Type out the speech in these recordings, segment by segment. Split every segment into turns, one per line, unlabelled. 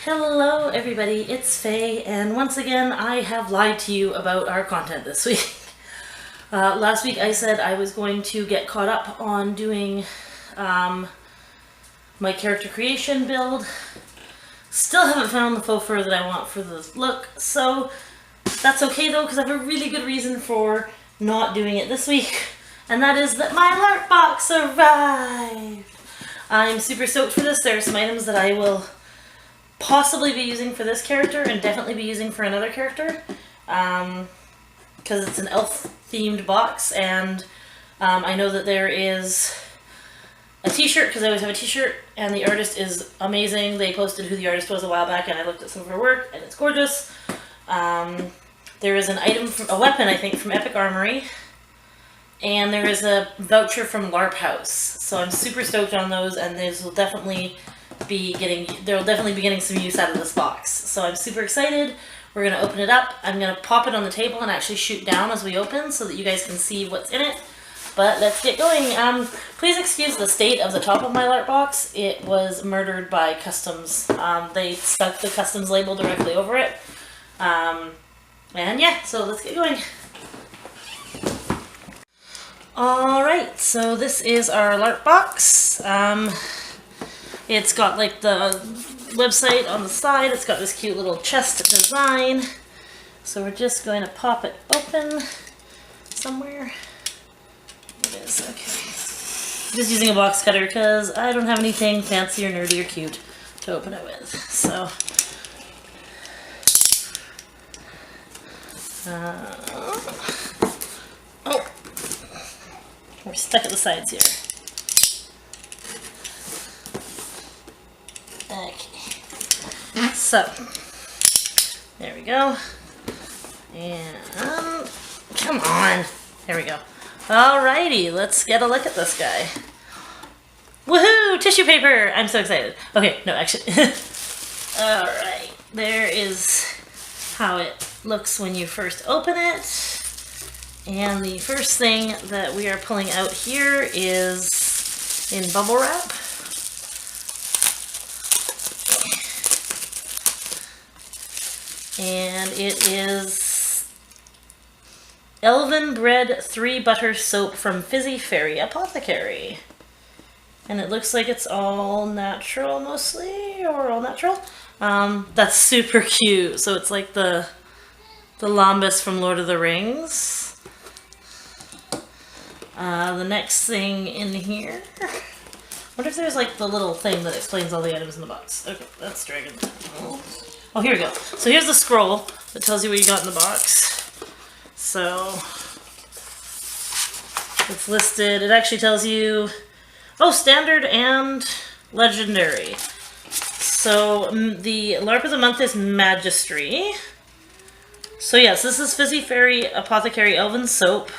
Hello everybody, it's Faye, and once again I have lied to you about our content this week. Last week I said I was going to get caught up on doing my character creation build. Still haven't found the faux fur that I want for the look, so that's okay though, because I have a really good reason for not doing it this week, and that is that my Larp Box arrived! I'm super stoked for this. There are some items that I will possibly be using for this character and definitely be using for another character, because it's an elf themed box, and I know that there is a t-shirt, because I always have a t-shirt, and the artist is amazing. They posted who the artist was a while back, and I looked at some of her work, and it's gorgeous. There is an item, a weapon I think, from Epic Armory, and there is a voucher from Larp House, so I'm super stoked on those, and those will definitely be getting some use out of this box. So I'm super excited. We're going to open it up. I'm going to pop it on the table and actually shoot down as we open so that you guys can see what's in it. But let's get going. Please excuse the state of the top of my Larp box. It was murdered by customs. They stuck the customs label directly over it. And yeah, so let's get going. Alright, so this is our Larp box. It's got like the website on the side. It's got this cute little chest design. So we're just going to pop it open somewhere. It is, okay. Just using a box cutter because I don't have anything fancy or nerdy or cute to open it with. So, oh, we're stuck at the sides here. Okay, so there we go, and come on, there we go. Alrighty, let's get a look at this guy. Woohoo! Tissue paper! I'm so excited. Okay, no, actually, alright, there is how it looks when you first open it, and the first thing that we are pulling out here is in bubble wrap. And it is Elven Bread 3 Butter Soap from Fizzy Fairy Apothecary. And it looks like it's all natural mostly, or all natural. That's super cute. So it's like the Lambus from Lord of the Rings. The next thing in here, I wonder if there's like the little thing that explains all the items in the box. Okay, that's dragon. Oh, here we go. So here's the scroll that tells you what you got in the box. So it's listed. It actually tells you, oh, standard and legendary. So the Larp of the month is Magistry. So yes, this is Fizzy Fairy Apothecary Elven Soap.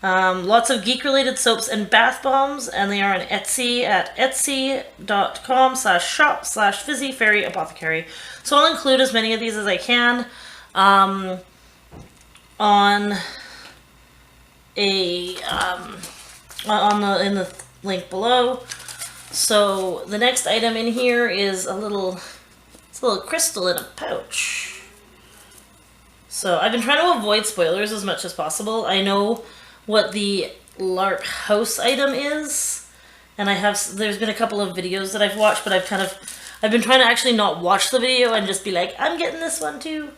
Lots of geek-related soaps and bath bombs, and they are on Etsy at etsy.com/shop/fizzyfairyapothecary. So I'll include as many of these as I can in the link below. So the next item in here is a little crystal in a pouch. So I've been trying to avoid spoilers as much as possible. I know what the Larp House item is, and there's been a couple of videos that I've watched, but I've been trying to actually not watch the video and just be like, I'm getting this one too.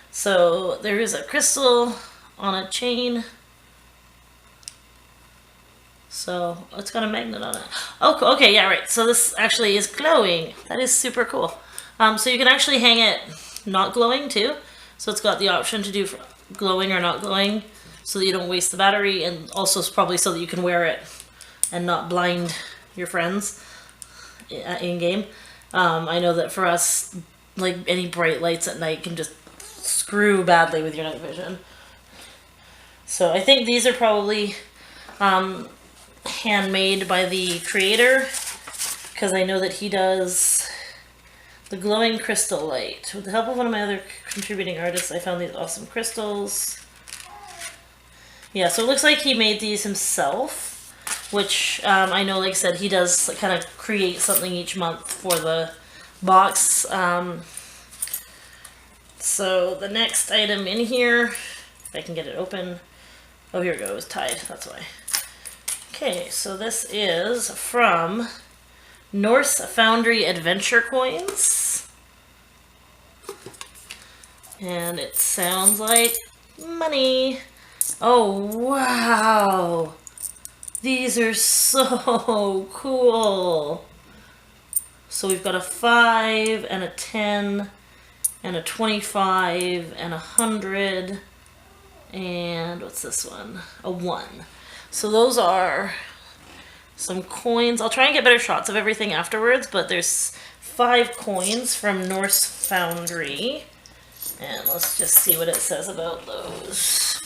So there is a crystal on a chain. So it's got a magnet on it. Oh, okay, yeah, right. So this actually is glowing. That is super cool. So you can actually hang it not glowing too. So it's got the option to do glowing or not glowing, so that you don't waste the battery, and also probably so that you can wear it and not blind your friends in game. I know that for us, like any bright lights at night can just screw badly with your night vision. So I think these are probably handmade by the creator, because I know that he does the glowing crystal light. With the help of one of my other contributing artists, I found these awesome crystals. Yeah, so it looks like he made these himself, which I know, like I said, he does kind of create something each month for the box. So the next item in here, if I can get it open. Oh, here it goes, tied, that's why. Okay, so this is from Norse Foundry Adventure Coins. And it sounds like money. Oh, wow. These are so cool. So we've got a 5 and a 10 and a 25 and a 100 and what's this one? A 1. So those are some coins. I'll try and get better shots of everything afterwards, but there's 5 coins from Norse Foundry. And let's just see what it says about those.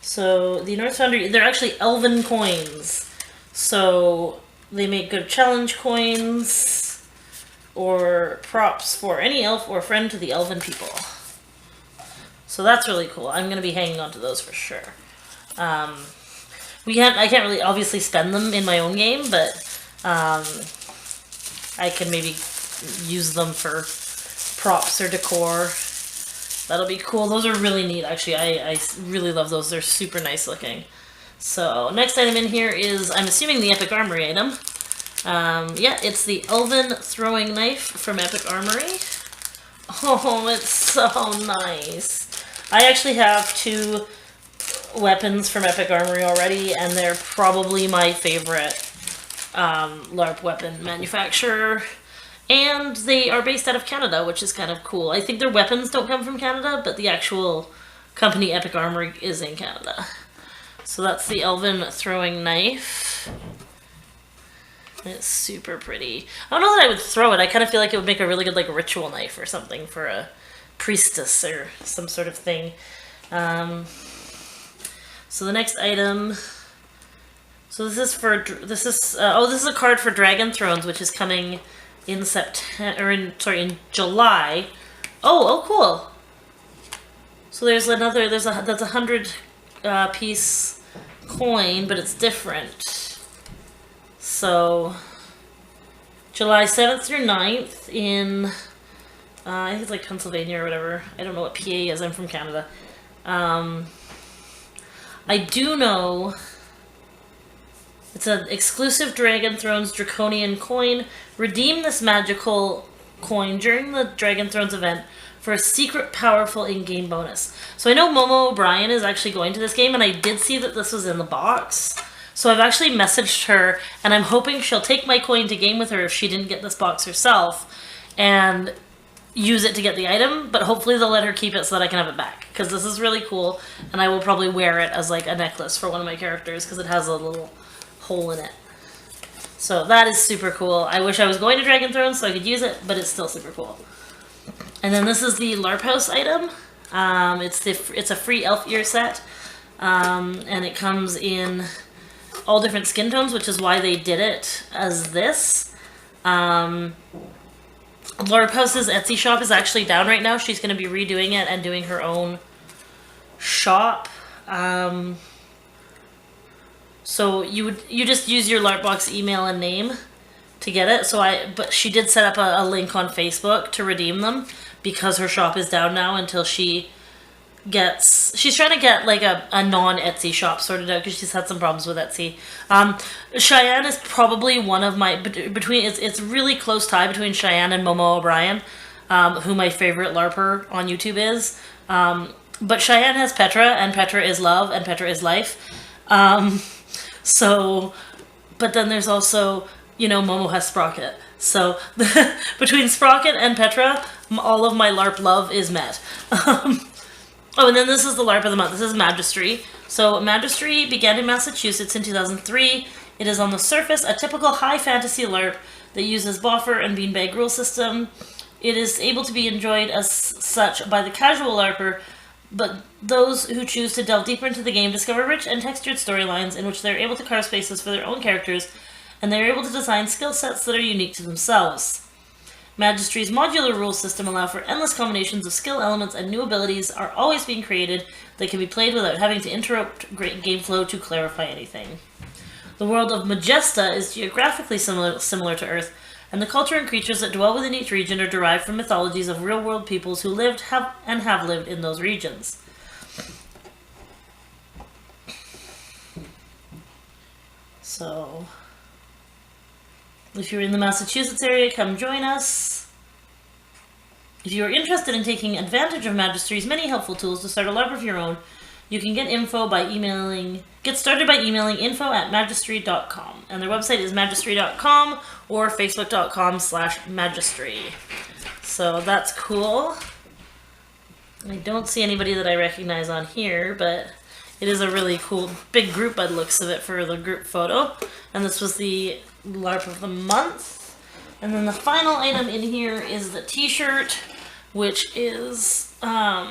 So the Norse Foundry, they're actually elven coins. So they make good challenge coins or props for any elf or friend to the elven people. So that's really cool. I'm going to be hanging on to those for sure. I can't really obviously spend them in my own game, but I can maybe use them for props or decor. That'll be cool. Those are really neat, actually. I really love those. They're super nice looking. So, next item in here is, I'm assuming, the Epic Armory item. Yeah, it's the Elven Throwing Knife from Epic Armory. Oh, it's so nice. I actually have 2 weapons from Epic Armory already, and they're probably my favorite LARP weapon manufacturer. And they are based out of Canada, which is kind of cool. I think their weapons don't come from Canada, but the actual company Epic Armory is in Canada. So that's the Elven Throwing Knife. It's super pretty. I don't know that I would throw it. I kind of feel like it would make a really good like ritual knife or something for a priestess or some sort of thing. So the next item. So this is a card for Dragon Thrones, which is coming in in July. Oh, cool. So that's a 100 piece coin, but it's different. So July 7th through 9th in I think it's like Pennsylvania or whatever. I don't know what PA is. I'm from Canada. I do know it's an exclusive Dragon Thrones Draconian coin. Redeem this magical coin during the Dragon Thrones event for a secret powerful in-game bonus. So I know Momo O'Brien is actually going to this game, and I did see that this was in the box. So I've actually messaged her, and I'm hoping she'll take my coin to game with her if she didn't get this box herself, and use it to get the item, but hopefully they'll let her keep it so that I can have it back, because this is really cool, and I will probably wear it as like a necklace for one of my characters, because it has a little hole in it. So that is super cool. I wish I was going to Dragon Thrones so I could use it, but it's still super cool. And then this is the LARP House item. It's a free elf ear set, and it comes in all different skin tones, which is why they did it as this. LARP House's Etsy shop is actually down right now. She's going to be redoing it and doing her own shop. So you just use your LARP Box email and name to get it. But she did set up a link on Facebook to redeem them because her shop is down now until she's trying to get like a non-Etsy shop sorted out because she's had some problems with Etsy. Cheyenne is probably one of my, it's really close tie between Cheyenne and Momo O'Brien, who my favorite LARPer on YouTube is. But Cheyenne has Petra, and Petra is love, and Petra is life. But then there's also, Momo has Sprocket. So between Sprocket and Petra, all of my LARP love is met. Oh, and then this is the LARP of the month. This is Magistry. So Magistry began in Massachusetts in 2003. It is on the surface a typical high fantasy LARP that uses boffer and beanbag rule system. It is able to be enjoyed as such by the casual LARPer, but those who choose to delve deeper into the game discover rich and textured storylines in which they're able to carve spaces for their own characters, and they're able to design skill sets that are unique to themselves. Magistry's modular rule system allow for endless combinations of skill elements, and new abilities are always being created that can be played without having to interrupt great game flow to clarify anything. The world of Magesta is geographically similar to Earth, and the culture and creatures that dwell within each region are derived from mythologies of real-world peoples who lived, have lived in those regions. So, if you're in the Massachusetts area, come join us. If you are interested in taking advantage of Magistry's many helpful tools to start a LARP of your own, you can get started by emailing info@magistry.com. And their website is magistry.com or facebook.com/magistry. So that's cool. I don't see anybody that I recognize on here, but it is a really cool big group by the looks of it for the group photo. And this was the LARP of the month. And then the final item in here is the t-shirt, which is, here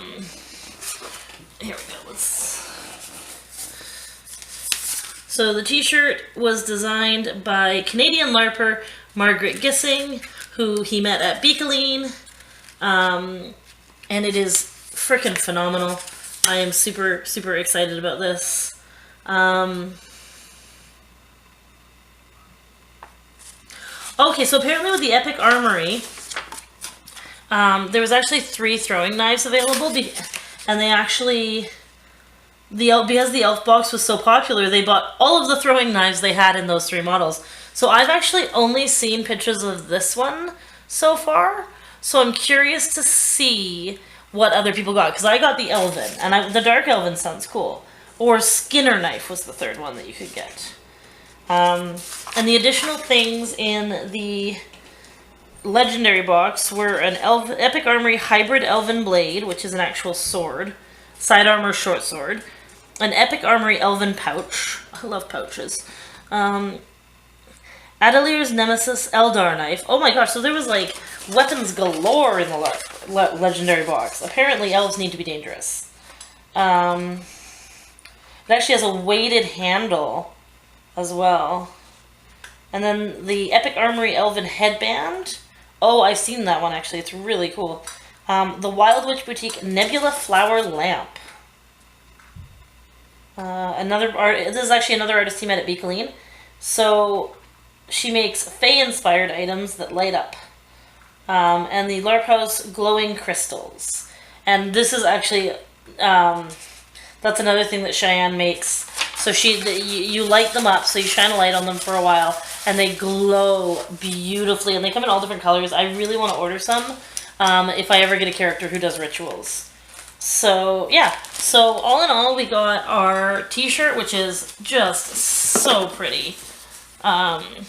we go. So the t-shirt was designed by Canadian LARPer Margaret Gissing, who he met at Beakeline, and it is freaking phenomenal. I am super, super excited about this. Okay, so apparently with the Epic Armory, there was actually 3 throwing knives available, and they actually, because the Elf Box was so popular, they bought all of the throwing knives they had in those 3 models. So I've actually only seen pictures of this one so far, so I'm curious to see what other people got, because I got the Elven, and the Dark Elven sounds cool. Or Skinner Knife was the 3rd one that you could get. And the additional things in the Legendary box were an Epic Armory Hybrid Elven Blade, which is an actual sword, side armor short sword, an Epic Armory Elven Pouch, I love pouches, Adalir's Nemesis Eldar Knife. Oh my gosh, so there was like weapons galore in the Legendary box. Apparently elves need to be dangerous. It actually has a weighted handle as well. And then the Epic Armory Elven Headband. Oh, I've seen that one actually. It's really cool. The Wild Witch Boutique Nebula Flower Lamp. This is actually another artist he met at Beakeline. So she makes Fae-inspired items that light up. And the LARP House Glowing Crystals. And this is actually, that's another thing that Cheyenne makes. So you light them up, so you shine a light on them for a while, and they glow beautifully, and they come in all different colors. I really want to order some if I ever get a character who does rituals. So, yeah. So, all in all, we got our t-shirt, which is just so pretty. And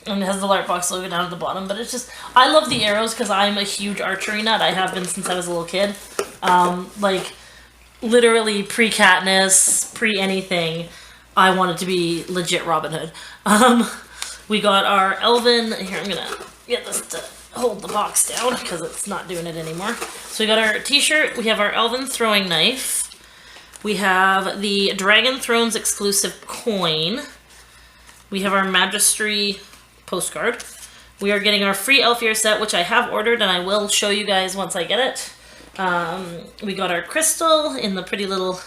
it has the Larp Box logo down at the bottom, but it's just, I love the arrows because I'm a huge archery nut. I have been since I was a little kid. Like, literally pre-Katniss, pre-anything, I wanted to be legit Robin Hood. We got our Elven, here I'm gonna get this to hold the box down because it's not doing it anymore. So we got our t-shirt, we have our Elven Throwing Knife, we have the Dragon Thrones exclusive coin, we have our Magistry postcard, we are getting our free Elf Ear set, which I have ordered and I will show you guys once I get it. We got our crystal in the pretty little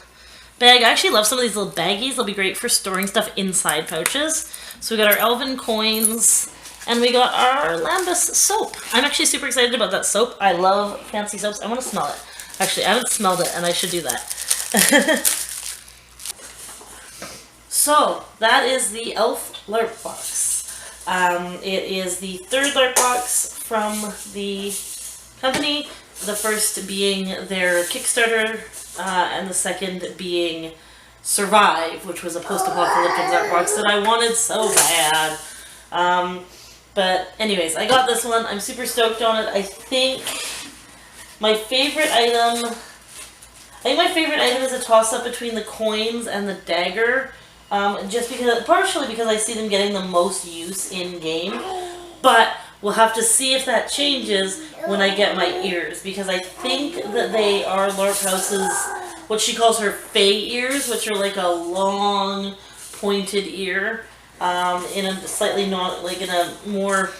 bag. I actually love some of these little baggies. They'll be great for storing stuff inside pouches. So we got our Elven coins, and we got our Lambus soap. I'm actually super excited about that soap. I love fancy soaps. I want to smell it. Actually, I haven't smelled it, and I should do that. So, that is the Elf Larp Box. It is the 3rd Larp Box from the company. The first being their Kickstarter, and the second being Survive, which was a post-apocalyptic Larp Box that I wanted so bad. But anyways, I got this one. I'm super stoked on it. I think my favorite item is a toss-up between the coins and the dagger. Just because, partially because I see them getting the most use in-game. But we'll have to see if that changes when I get my ears, because I think that they are Larp House's, what she calls her Fae ears, which are like a long, pointed ear, in a slightly not, like in a more,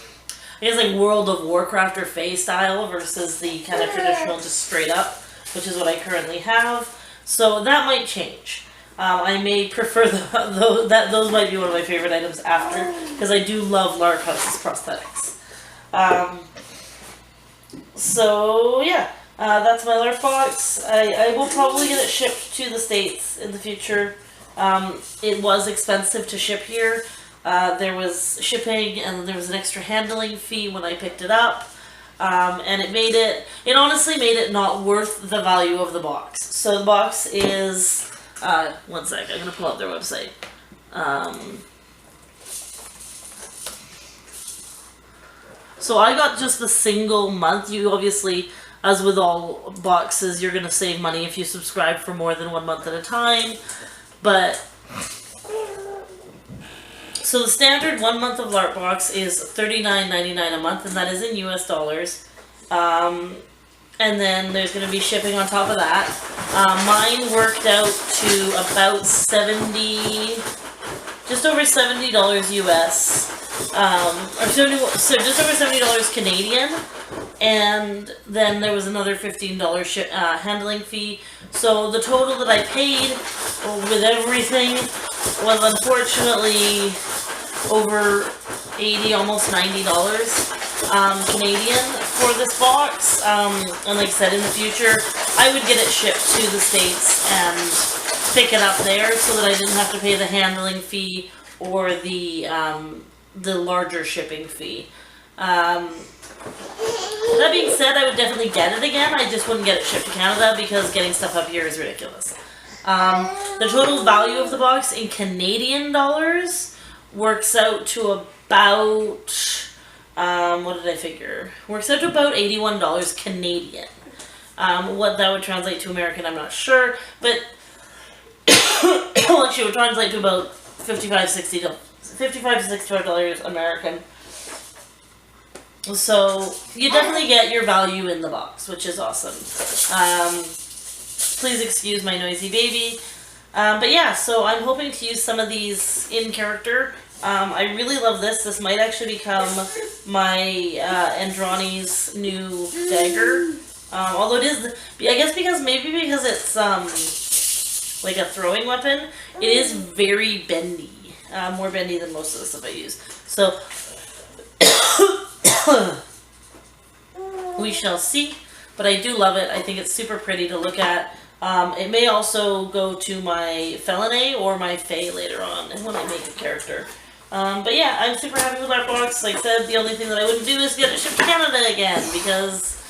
I guess like World of Warcraft or Fae style versus the kind of traditional just straight up, which is what I currently have. So that might change. I may prefer those might be one of my favorite items after, because I do love Larp House's prosthetics. So yeah, that's my Larp Box. I will probably get it shipped to the States in the future. It was expensive to ship here. There was shipping and there was an extra handling fee when I picked it up. And it honestly made it not worth the value of the box. So the box is, one sec, I'm going to pull out their website. So I got just the single month. You obviously, as with all boxes, you're going to save money if you subscribe for more than 1 month at a time. But, so the standard 1 month of Larp Box is $39.99 a month, and that is in US dollars. And then there's going to be shipping on top of that. Mine worked out to about just over $70 US. So just over $70 Canadian, and then there was another $15 handling fee. So the total that I paid with everything was unfortunately over $80, almost $90 Canadian for this box. And like I said, in the future, I would get it shipped to the States and pick it up there so that I didn't have to pay the handling fee or the larger shipping fee. That being said, I would definitely get it again. I just wouldn't get it shipped to Canada because getting stuff up here is ridiculous. The total value of the box in Canadian dollars works out to about, what did I figure? Works out to about $81 Canadian. What that would translate to American, I'm not sure, but actually it would translate to about $55 to $65 American. So you definitely get your value in the box, which is awesome. Please excuse my noisy baby. But yeah, so I'm hoping to use some of these in character. I really love this. This might actually become my Andrani's new dagger. Although it is, I guess because it's like a throwing weapon, it is very bendy. More bendy than most of the stuff I use. So, we shall see. But I do love it. I think it's super pretty to look at. It may also go to my Felinae or my Fae later on when I make a character. But yeah, I'm super happy with Larp Box. Like I said, the only thing that I wouldn't do is get it shipped to Canada again, because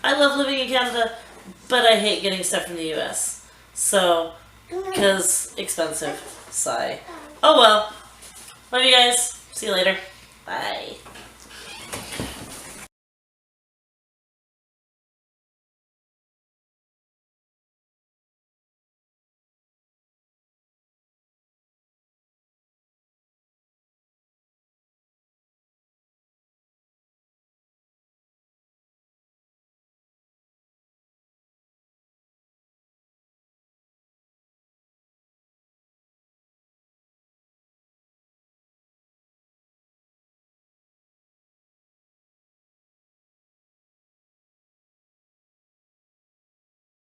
I love living in Canada, but I hate getting stuff from the US. So, because expensive. Sigh. Oh well. Love you guys. See you later. Bye.